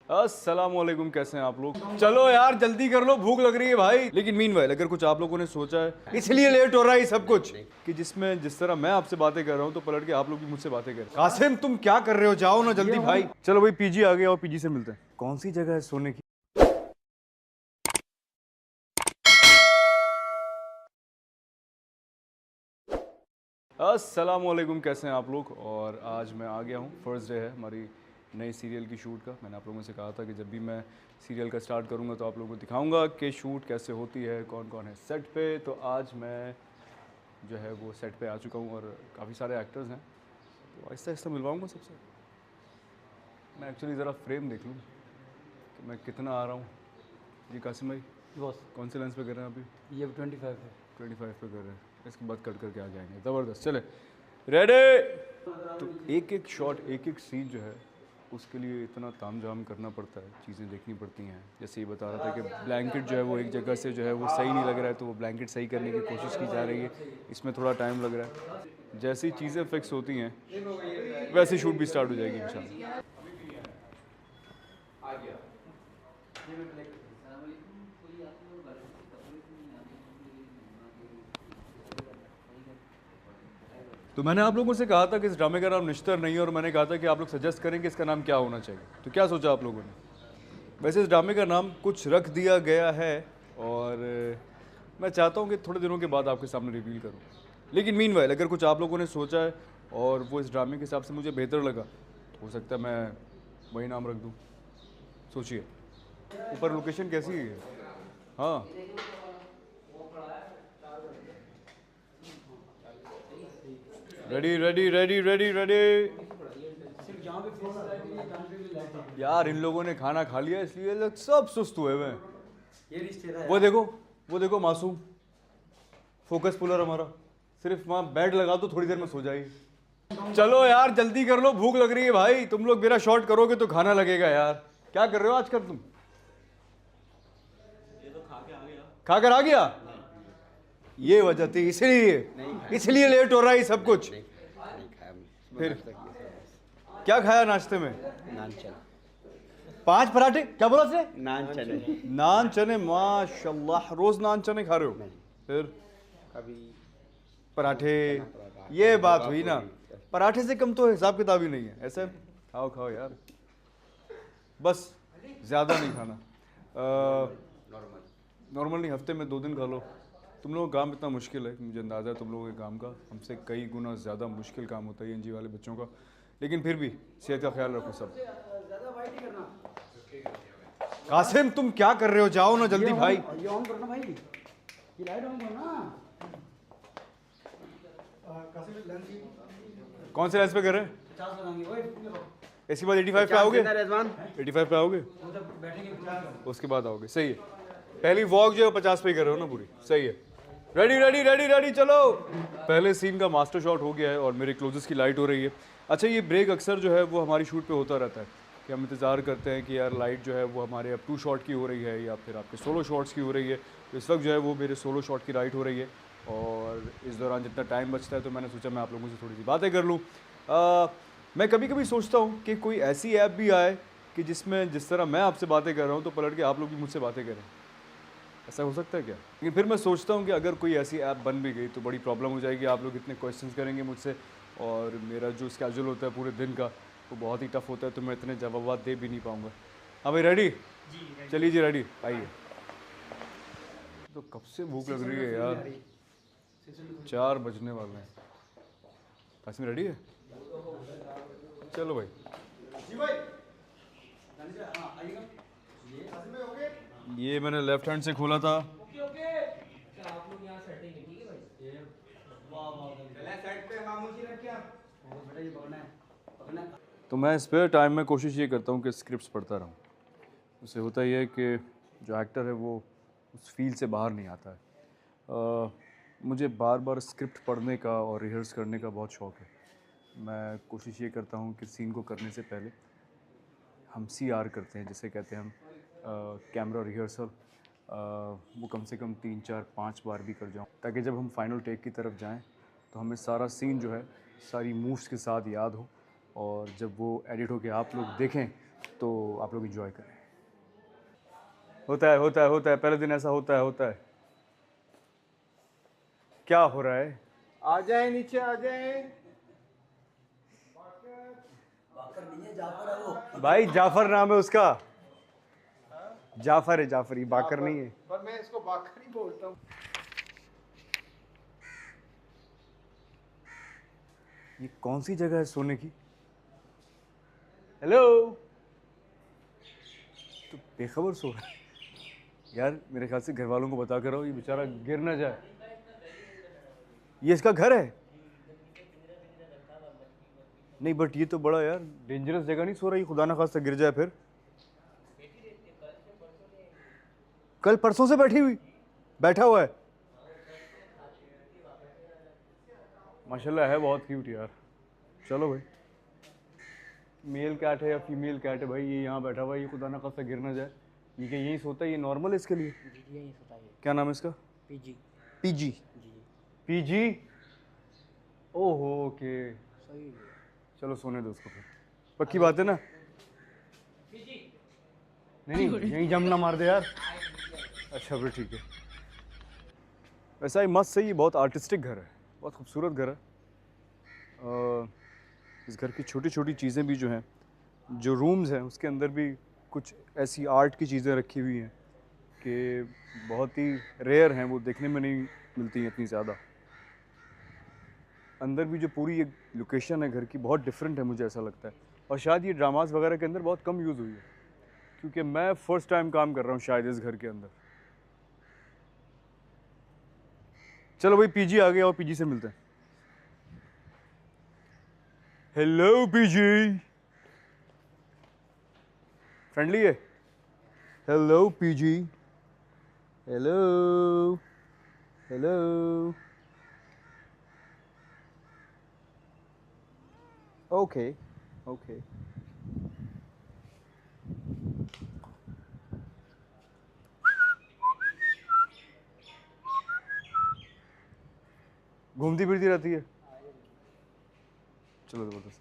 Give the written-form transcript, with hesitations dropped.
अस्सलाम वालेकुम, कैसे हैं आप लोग? चलो यार जल्दी कर लो, भूख लग रही है भाई। लेकिन मीनवाइल अगर कुछ आप लोगों ने सोचा है इसलिए लेट हो रहा है सब कुछ कि जिसमें जिस तरह मैं आपसे बातें कर रहा हूँ तो पलट के आप लोग भी मुझसे बातें कर रहे हैं। कासिम तुम क्या कर रहे हो? जाओ ना जल्दी भाई। चलो भाई पीजी आ गया और पीजी से मिलते हैं। कौन सी जगह है सोने की? अस्सलाम वालेकुम, कैसे हैं आप लोग? और आज मैं आ गया हूँ, फर्स्ट डे है हमारी नई सीरियल की शूट का। मैंने आप लोगों से कहा था कि जब भी मैं सीरियल का स्टार्ट करूँगा तो आप लोगों को दिखाऊंगा कि शूट कैसे होती है, कौन कौन है सेट पे। तो आज मैं जो है वो सेट पे आ चुका हूँ और काफ़ी सारे एक्टर्स हैं, तो आहिस्ता आहिस्ता मिलवाऊँगा सबसे। मैं एक्चुअली ज़रा फ्रेम देख लूँ कि मैं कितना आ रहा हूँ। जी कासिम भाई, बॉस कौन से लेंस पे कर रहे हैं अभी? ये 25 है। 25 पे कर रहे हैं, इसके बाद कट करके आ जाएंगे। ज़बरदस्त, चले रेडी। तो एक एक शॉट, एक एक सीन जो है उसके लिए इतना तामझाम करना पड़ता है, चीज़ें देखनी पड़ती हैं। जैसे ये बता रहा था कि ब्लैंकेट जो है वो एक जगह से जो है वो सही नहीं लग रहा है, तो वो ब्लैंकेट सही करने की कोशिश की जा रही है, इसमें थोड़ा टाइम लग रहा है। जैसी चीज़ें फिक्स होती हैं वैसे शूट भी स्टार्ट हो जाएगी इंशाल्लाह। तो मैंने आप लोगों से कहा था कि इस ड्रामे का नाम निश्तर नहीं है, और मैंने कहा था कि आप लोग सजेस्ट करें कि इसका नाम क्या होना चाहिए। तो क्या सोचा आप लोगों ने? वैसे इस ड्रामे का नाम कुछ रख दिया गया है और मैं चाहता हूँ कि थोड़े दिनों के बाद आपके सामने रिवील करूँ। लेकिन मीनवाइल अगर कुछ आप लोगों ने सोचा है और वो इस ड्रामे के हिसाब से मुझे बेहतर लगा तो हो सकता है मैं वही नाम रख दूँ। सोचिए। ऊपर लोकेशन कैसी है? हाँ, ready ready ready ready ready. सिर्फ जहाँ पे फेस लाइट है जहाँ पे भी लाइट है। यार इन लोगों ने खाना खा लिया इसलिए लोग सब सुस्त हुए हुए हैं। ये रिश्तेदार है। वो देखो मासूम फोकस पुलर हमारा, सिर्फ वहाँ बेड लगा दो थोड़ी देर में सो जाएगी। चलो यार जल्दी कर लो, भूख लग रही है भाई। तुम लोग मेरा शॉट करोगे तो खाना लगेगा यार। क्या कर रहे हो आजकल तुम? ये तो खा के आ गया। खा कर आ गया? ये वजह थी, इसलिए लेट हो रहा है सब कुछ। नहीं खाया मैं। फिर क्या खाया नाश्ते में? नान चने। 5 पराठे? क्या बोला उसने? नान चने। नान चने, माशाल्लाह। रोज नान चने खा रहे हो? नहीं, फिर कभी पराठे। पराठा, ये कभी बात कबाब हुई ना, पूरी। पराठे से कम तो हिसाब किताब ही नहीं है। ऐसे खाओ खाओ यार, बस ज़्यादा नहीं खाना। नॉर्मल। नॉर्मल नहीं, हफ्ते में 2 दिन खा लो। तुम लोगों का काम इतना मुश्किल है, मुझे अंदाज़ा है तुम लोगों के काम का हमसे कई गुना ज़्यादा मुश्किल काम होता है एनजी वाले बच्चों का। लेकिन फिर भी सेहत का ख्याल रखो सब। ज़्यादा वाइट ही करना। कासिम तुम क्या कर रहे हो? जाओ ना जल्दी भाई। ये ऑन करना भाई। ये लाइट ऑन करना। कौन से लेंस पे कर रहे हैं? 50 लगाएंगे ओए। इसके बाद 85 पे आओगे? रिजवान 85 पे आओगे, मतलब बैठेंगे। उसके बाद आओगे। सही है, पहली वॉक जो है 50 पे ही कर रहे हो ना पूरी। सही है, रेडी रेडी रेडी रेडी चलो। पहले सीन का मास्टर शॉट हो गया है और मेरे क्लोजेस की लाइट हो रही है। अच्छा, ये ब्रेक अक्सर जो है वो हमारी शूट पे होता रहता है कि हम इंतज़ार करते हैं कि यार लाइट जो है वो हमारे अब 2 शॉट की हो रही है या फिर आपके सोलो शॉट्स की हो रही है। तो इस वक्त जो है वो मेरे सोलो शॉट की लाइट हो रही है और इस दौरान जितना टाइम बचता है तो मैंने सोचा मैं आप लोगों से थोड़ी सी बातें कर लूँ। मैं कभी कभी सोचता हूँ कि कोई ऐसी ऐप भी आए कि जिसमें जिस तरह मैं आपसे बातें कर रहा हूँ तो पलट के आप लोग भी मुझसे बातें करें। ऐसा हो सकता है क्या? लेकिन फिर मैं सोचता हूँ कि अगर कोई ऐसी ऐप बन भी गई तो बड़ी प्रॉब्लम हो जाएगी। आप लोग इतने क्वेश्चंस करेंगे मुझसे और मेरा जो स्केड्यूल होता है पूरे दिन का वो बहुत ही टफ होता है, तो मैं इतने जवाब दे भी नहीं पाऊँगा। हाँ भाई रेडी? चलिए जी रेडी, आइए। तो कब से भूख लग रही है यार, 4 बजने वाले हैं। कासिम रेडी है? चलो भाई। ये मैंने लेफ्ट हैंड से खोला था। तो मैं स्पेयर टाइम में कोशिश ये करता हूँ कि स्क्रिप्ट्स पढ़ता रहूँ। उससे होता ये है कि जो एक्टर है वो उस फील्ड से बाहर नहीं आता है। मुझे बार बार स्क्रिप्ट पढ़ने का और रिहर्स करने का बहुत शौक़ है। मैं कोशिश ये करता हूँ कि सीन को करने से पहले हम CR करते हैं, जिसे कहते हैं हम कैमरा रिहर्सल, वो कम से कम 3 4 5 बार भी कर जाऊँ, ताकि जब हम फाइनल टेक की तरफ जाएं तो हमें सारा सीन जो है सारी मूव्स के साथ याद हो, और जब वो एडिट होके आप लोग देखें तो आप लोग इंजॉय करें। होता है, पहले दिन ऐसा होता है। क्या हो रहा है? आ जाए नीचे आ जाए। भाई जाफर नाम है उसका। जाफर है, जाफर, ये बाकर नहीं है। पर मैं इसको बाकर ही बोलता हूँ। ये कौन सी जगह है सोने की? हेलो। तो बेखबर सो रहा है यार। मेरे ख्याल से घर वालों को बता कर रहो, ये बेचारा गिर ना जाए। ये इसका घर है? नहीं बट ये तो बड़ा यार डेंजरस जगह नहीं सो रहा, ये खुदा ना खास्ता गिर जाए फिर। कल परसों से बैठा हुआ है। माशाल्लाह है बहुत क्यूट यार। चलो भाई, मेल कैट है या फीमेल कैट है भाई, ये यहाँ बैठा हुआ है, ये खुदा ना खास्ता गिर ना जाए। ये क्या यहीं सोता है? ये नॉर्मल है इसके लिए? जी यही होता है। क्या नाम है इसका? पीजी। पीजी। जी पीजी। ओहो ओके। सही है। चलो सोने दो उसको फिर। पक्की बात है ना? नहीं यहीं जम ना मार दे यार। अच्छा फिर ठीक है। वैसा ही मस्त सही, बहुत आर्टिस्टिक घर है, बहुत खूबसूरत घर है। इस घर की छोटी छोटी चीज़ें भी जो हैं, जो रूम्स हैं उसके अंदर भी कुछ ऐसी आर्ट की चीज़ें रखी हुई हैं कि बहुत ही रेयर हैं, वो देखने में नहीं मिलती हैं इतनी ज़्यादा। अंदर भी जो पूरी एक लोकेशन है घर की बहुत डिफरेंट है, मुझे ऐसा लगता है। और शायद ये ड्रामास वगैरह के अंदर बहुत कम यूज़ हुई है, क्योंकि मैं फर्स्ट टाइम काम कर रहा हूँ शायद इस घर के अंदर। चलो भाई पीजी आ गया और पीजी से मिलते हैं। Hello PG. फ्रेंडली है। Hello PG. Hello hello. Okay okay. घूमती फिरती रहती है। चलो जबरदस्त।